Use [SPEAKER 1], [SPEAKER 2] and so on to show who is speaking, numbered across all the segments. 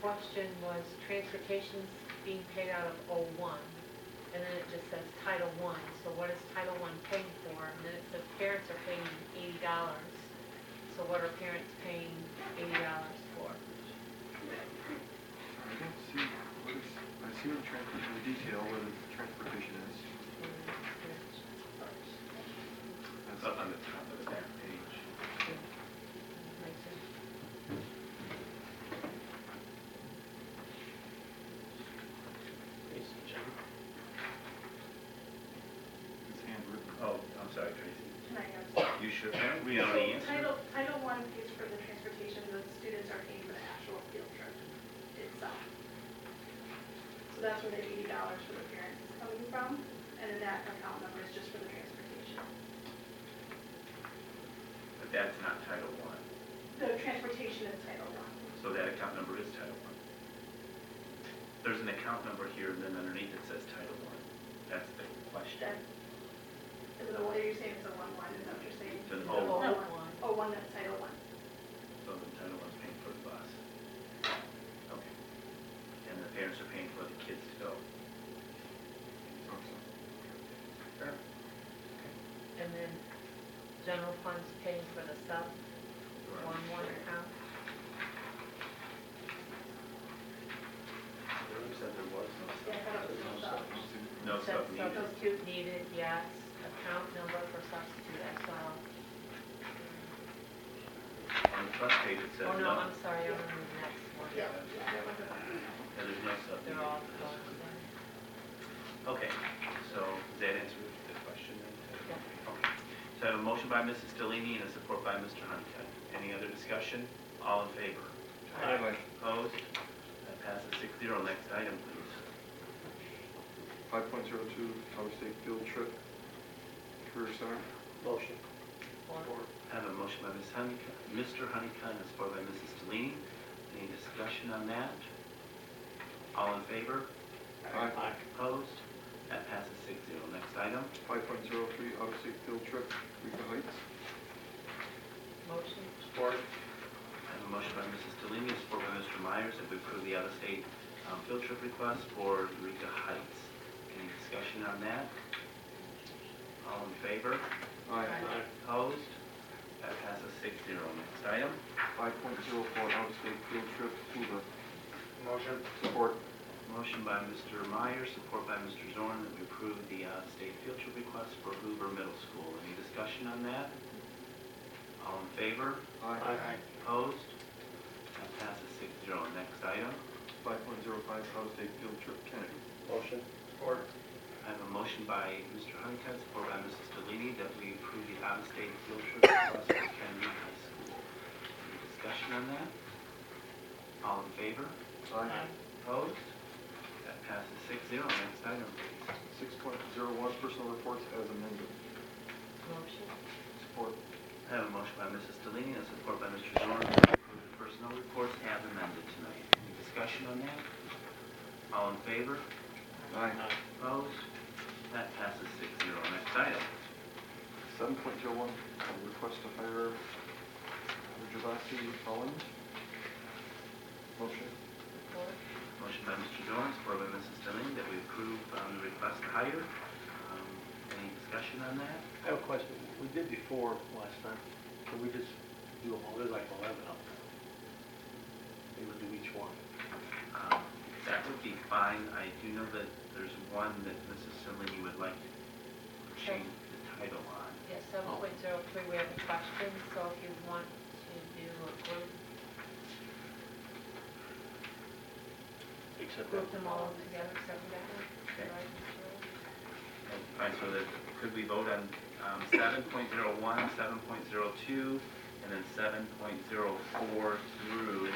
[SPEAKER 1] question was transportation's being paid out of '01, and then it just says Title I. So what is Title I paying for? And then it says parents are paying $80. So what are parents paying $80 for?
[SPEAKER 2] I don't see what is, I see what the detail, what the transportation is.
[SPEAKER 3] It's up on the top of the back page.
[SPEAKER 2] It's handwritten.
[SPEAKER 3] Oh, I'm sorry, Tracy.
[SPEAKER 4] Can I answer?
[SPEAKER 3] You should have. We know the answer.
[SPEAKER 4] Title I pays for the transportation, the students are paying for the actual field trip itself. So that's where the $80 for the parents is coming from, and then that account number is just for the transportation.
[SPEAKER 3] But that's not Title I.
[SPEAKER 4] The transportation is Title I.
[SPEAKER 3] So that account number is Title I. There's an account number here, and then underneath it says Title I. That's the question.
[SPEAKER 4] Is it what you're saying? It's a 1-1, is that what you're saying?
[SPEAKER 3] It's an
[SPEAKER 1] Oh,
[SPEAKER 3] O.
[SPEAKER 4] No,
[SPEAKER 1] one.
[SPEAKER 4] oh, one that's Title I.
[SPEAKER 3] So the Title I's paying for the bus. Okay. And the parents are paying for the kids to go. Sure.
[SPEAKER 1] And then general funds paying for the sub, one account.
[SPEAKER 3] You said there was
[SPEAKER 4] Yeah, I thought it was no sub.
[SPEAKER 3] no
[SPEAKER 1] Said
[SPEAKER 3] sub needed.
[SPEAKER 1] substitute needed, yes. Account number for substitute, I saw.
[SPEAKER 3] On the front page it says
[SPEAKER 1] Oh,
[SPEAKER 3] no.
[SPEAKER 1] no, I'm sorry, I'm on the next one.
[SPEAKER 4] Yeah.
[SPEAKER 3] Yeah, there's no sub
[SPEAKER 1] They're
[SPEAKER 3] needed.
[SPEAKER 1] all going together.
[SPEAKER 3] Okay, so does that answer the question then?
[SPEAKER 1] Yeah.
[SPEAKER 3] Okay. So I have a motion by Mrs. Stellini and a support by Mr. Honeycutt. Any other discussion? All in favor?
[SPEAKER 2] Aye.
[SPEAKER 3] Opposed? That passes 6-0. Next item, please.
[SPEAKER 2] 5.02, out-of-state field trip, Career Center.
[SPEAKER 5] Motion.
[SPEAKER 3] I have a motion by Mr. Honeycutt and a support by Mrs. Stellini. Any discussion on that? All in favor?
[SPEAKER 2] Aye.
[SPEAKER 3] Opposed? That passes 6-0. Next item.
[SPEAKER 2] 5.03, out-of-state field trip, Eureka Heights.
[SPEAKER 1] Motion.
[SPEAKER 5] Support.
[SPEAKER 3] I have a motion by Mrs. Stellini, a support by Mr. Myers, that we approve the out-of-state field trip request for Eureka Heights. Any discussion on that? All in favor?
[SPEAKER 2] Aye.
[SPEAKER 3] Opposed? That passes 6-0. Next item.
[SPEAKER 2] 5.04, out-of-state field trip, Hoover.
[SPEAKER 5] Motion.
[SPEAKER 2] Support.
[SPEAKER 3] Motion by Mr. Myers, support by Mr. Zorn, that we approve the state field trip request for Hoover Middle School. Any discussion on that? All in favor?
[SPEAKER 2] Aye.
[SPEAKER 3] Opposed? That passes 6-0. Next item.
[SPEAKER 2] 5.05, out-of-state field trip, Kennedy.
[SPEAKER 5] Motion. Support.
[SPEAKER 3] I have a motion by Mr. Honeycutt, support by Mrs. Stellini, that we approve the out-of-state field trip request for Kennedy High School. Any discussion on that? All in favor?
[SPEAKER 2] Aye.
[SPEAKER 3] Opposed? That passes 6-0. Next item, please.
[SPEAKER 2] 6.01, personal reports as amended.
[SPEAKER 1] Motion.
[SPEAKER 2] Support.
[SPEAKER 3] I have a motion by Mrs. Stellini and support by Mr. Zorn to approve the personnel reports as amended tonight. Any discussion on that? All in favor?
[SPEAKER 2] Aye.
[SPEAKER 3] Opposed? That passes 6-0. Next item.
[SPEAKER 2] 7.01, request to hire Javasi Collins. Motion.
[SPEAKER 1] Support.
[SPEAKER 3] Motion by Mr. Zorn, support by Mrs. Stellini, that we approve the request to hire. Any discussion on that?
[SPEAKER 5] I have a question. We did before last time. Can we just do them all? There's like 11 of them. We would do each one.
[SPEAKER 3] That would be fine. I do know that there's one that Mrs. Stellini would like to change the title on.
[SPEAKER 1] Yeah, 7.03, we have a question, so if you want to do a group,
[SPEAKER 5] Except
[SPEAKER 1] group
[SPEAKER 5] that.
[SPEAKER 1] them all together, except for that one.
[SPEAKER 3] Okay.
[SPEAKER 1] Right,
[SPEAKER 3] All right, so that, could we vote on 7.01, 7.02, and then 7.04 through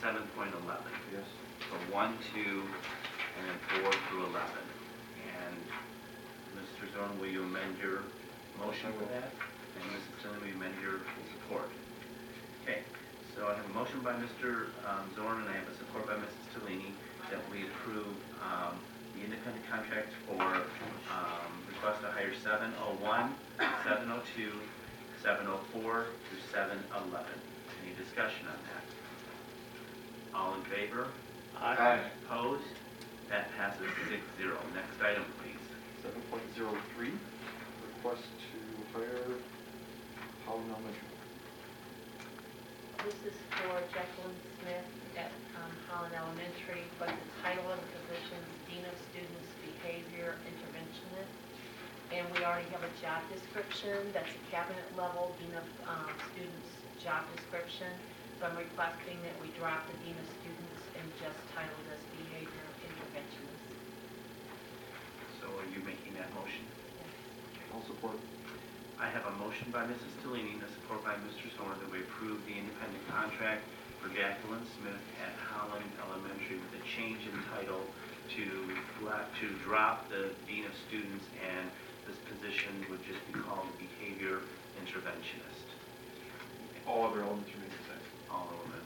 [SPEAKER 3] 7.11?
[SPEAKER 2] Yes.
[SPEAKER 3] So 1, 2, and then 4 through 11. And Mr. Zorn, will you amend your motion with that? And Mrs. Stellini, will you amend your support? Okay, so I have a motion by Mr. Zorn, and I have a support by Mrs. Stellini, that we approve the independent contract for request to hire 701, 702, 704 through 711. Any discussion on that? All in favor? Opposed? That passes 6-0. Next item, please.
[SPEAKER 2] 7.03, request to hire Howland Elementary.
[SPEAKER 1] This is for Jacqueline Smith at Holland Elementary, but the title of the position is Dean of Students Behavior Interventionist. And we already have a job description, that's a cabinet level Dean of Students job description. So I'm requesting that we drop the Dean of Students and just title this Behavior Interventionist.
[SPEAKER 3] So are you making that motion?
[SPEAKER 2] I'll support.
[SPEAKER 3] I have a motion by Mrs. Tellini and a support by Mr. Zorn that we approve the independent contract for Jacqueline Smith at Holland Elementary with a change in title to drop the Dean of Students, and this position would just be called Behavior Interventionist.
[SPEAKER 2] All other elements remain the same.
[SPEAKER 3] All of them.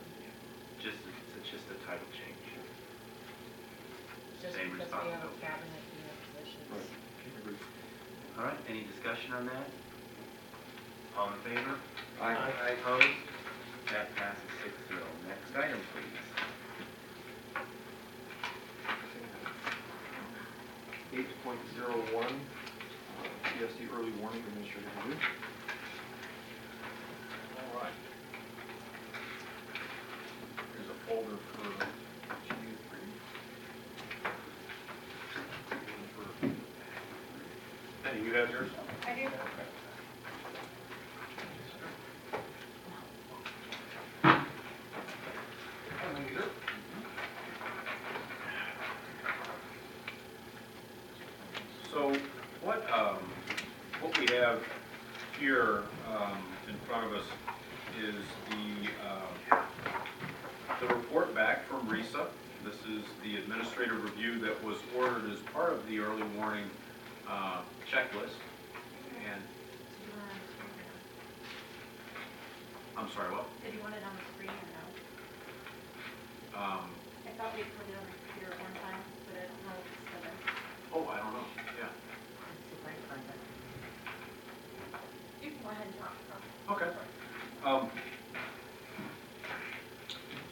[SPEAKER 3] It's just a title change.
[SPEAKER 1] Just
[SPEAKER 3] Same
[SPEAKER 1] because we have a
[SPEAKER 3] responsibility.
[SPEAKER 1] cabinet Dean of positions.
[SPEAKER 2] Right. Agreed.
[SPEAKER 3] All right, any discussion on that? All in favor?
[SPEAKER 2] Aye.
[SPEAKER 3] Opposed? That passes 6-0. Next item, please.
[SPEAKER 2] 8.01, PSD early warning administrative review.
[SPEAKER 6] All right. Here's a folder for G3. Hey, you have yours?
[SPEAKER 4] I do.
[SPEAKER 6] So what we have here in front of us is the report back from RISA. This is the administrative review that was ordered as part of the early warning checklist. And, I'm sorry, what?
[SPEAKER 4] Did you want it on the screen or no? I thought we put it on the computer at one time, but I don't know if it's still there.
[SPEAKER 6] Oh, I don't know, yeah.
[SPEAKER 4] You can go ahead and talk.
[SPEAKER 6] Okay.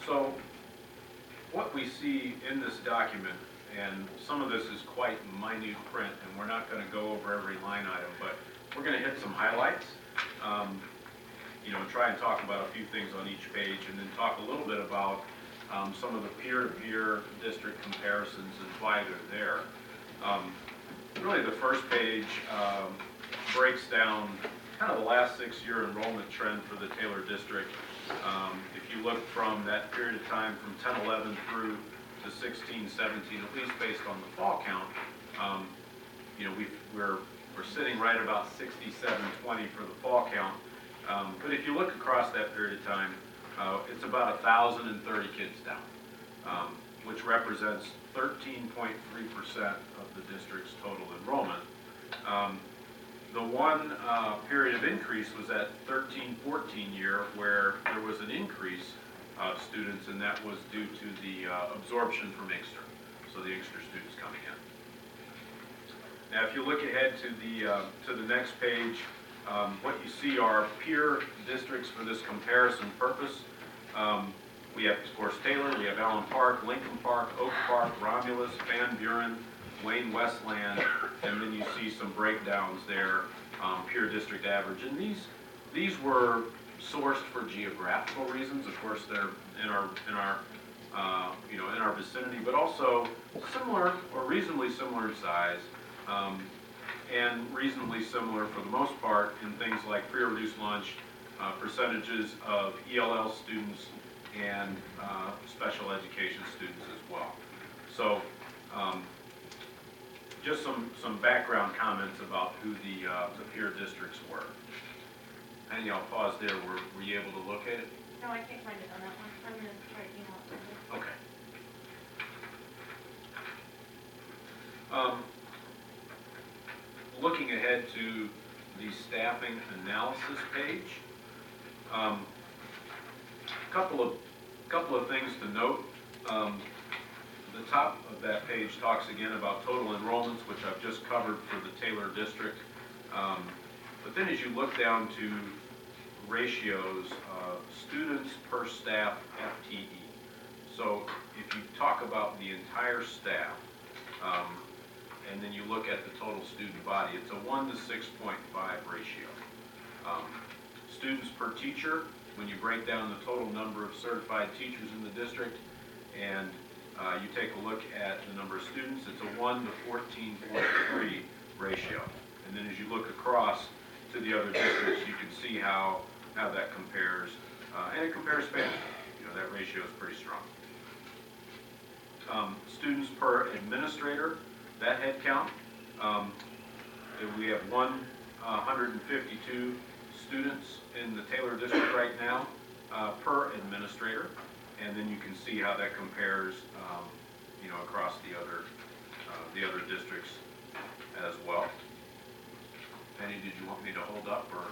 [SPEAKER 6] So what we see in this document, and some of this is quite minute print, and we're not going to go over every line item, but we're going to hit some highlights, try and talk about a few things on each page, and then talk a little bit about some of the peer-to-peer district comparisons and why they're there. Really, the first page breaks down kind of the last 6-year enrollment trend for the Taylor District. If you look from that period of time from 10-11 through to 16-17, at least based on the fall count, we're sitting right about 67-20 for the fall count. But if you look across that period of time, it's about 1,030 kids down, which represents 13.3% of the district's total enrollment. The one period of increase was that 13-14 year, where there was an increase of students, and that was due to the absorption from Inkster, so the Inkster students coming in. Now, if you look ahead to the next page, what you see are peer districts for this comparison purpose. We have, of course, Taylor, we have Allen Park, Lincoln Park, Oak Park, Romulus, Van Buren, Wayne Westland, and then you see some breakdowns there, peer district average. And these were sourced for geographical reasons. Of course, they're in our vicinity, but also similar or reasonably similar in size, and reasonably similar for the most part in things like free or reduced lunch, percentages of ELL students, and special education students as well. So just some background comments about who the peer districts were. And I'll pause there. Were you able to locate it?
[SPEAKER 4] No, I can't find it on that one. I'm going to try to email it to you.
[SPEAKER 6] Okay. Looking ahead to the staffing analysis page, couple of things to note. The top of that page talks again about total enrollments, which I've just covered for the Taylor District. But then as you look down to ratios, students per staff FTE. So if you talk about the entire staff, and then you look at the total student body, it's a 1 to 6.5 ratio. Students per teacher, when you break down the total number of certified teachers in the district, and you take a look at the number of students, it's a 1 to 14.3 ratio. And then as you look across to the other districts, you can see how that compares, and it compares favorably. You know, that ratio is pretty strong. Students per administrator, that head count, we have 152 students in the Taylor district right now per administrator, and then you can see how that compares, you know, across the other districts as well. Penny, did you want me to hold up or?